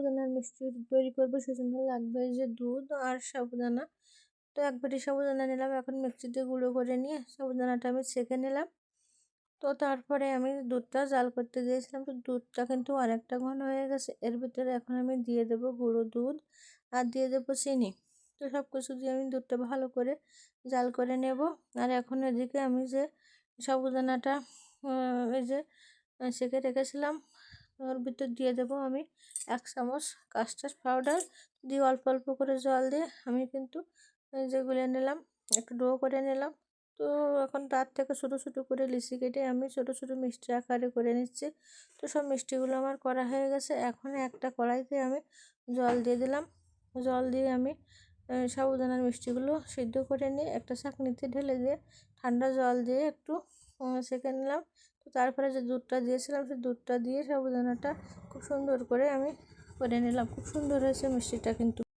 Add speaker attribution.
Speaker 1: সাবুদানার মিষ্টি তৈরি করবো, সেজন্য লাগবে যে দুধ আর সাবুদানা। তো 1 বাটি সাবুদানা নিলাম। এখন মিক্সিতে গুঁড়ো করে নিয়ে সাবুদানাটা আমি ছেঁকে নিলাম। তো তারপরে আমি দুধটা জাল করতে দিয়েছিলাম। তো দুধটা কিন্তু অনেকটা ঘন হয়ে গেছে। এর ভিতরে এখন আমি দিয়ে দেবো গুঁড়ো দুধ আর দিয়ে দেবো চিনি। তো সব কিছু দিয়ে আমি দুধটা ভালো করে জাল করে নেব। আর এখন এদিকে আমি যে সাবুদানাটা এই যে সেঁকে রেখেছিলাম, ওর ভিতর দিয়ে দেবো আমি 1 চামচ কাস্টার্ড পাউডার দিয়ে অল্প অল্প করে জল দিয়ে আমি কিন্তু এই যে গুলে নিলাম, একটু ডো করে নিলাম। তো এখন তার থেকে ছোটো ছোটো করে লিচি কেটে আমি ছোটো ছোটো মিষ্টি আকারে করে নিচ্ছি। তো সব মিষ্টিগুলো আমার করা হয়ে গেছে। এখন একটা কড়াইতে আমি জল দিয়ে দিলাম। জল দিয়ে আমি সাবুদানার মিষ্টিগুলো সিদ্ধ করে নিয়ে একটা ছাঁকনিতে ঢেলে দিয়ে ঠান্ডা জল দিয়ে একটু সেঁকে নিলাম। তো তারপরে যে দুধটা দিয়েছিলাম সেই দুধটা দিয়ে সাবুদানাটা খুব সুন্দর করে আমি করে নিলাম। খুব সুন্দর হয়েছে মিষ্টিটা কিন্তু।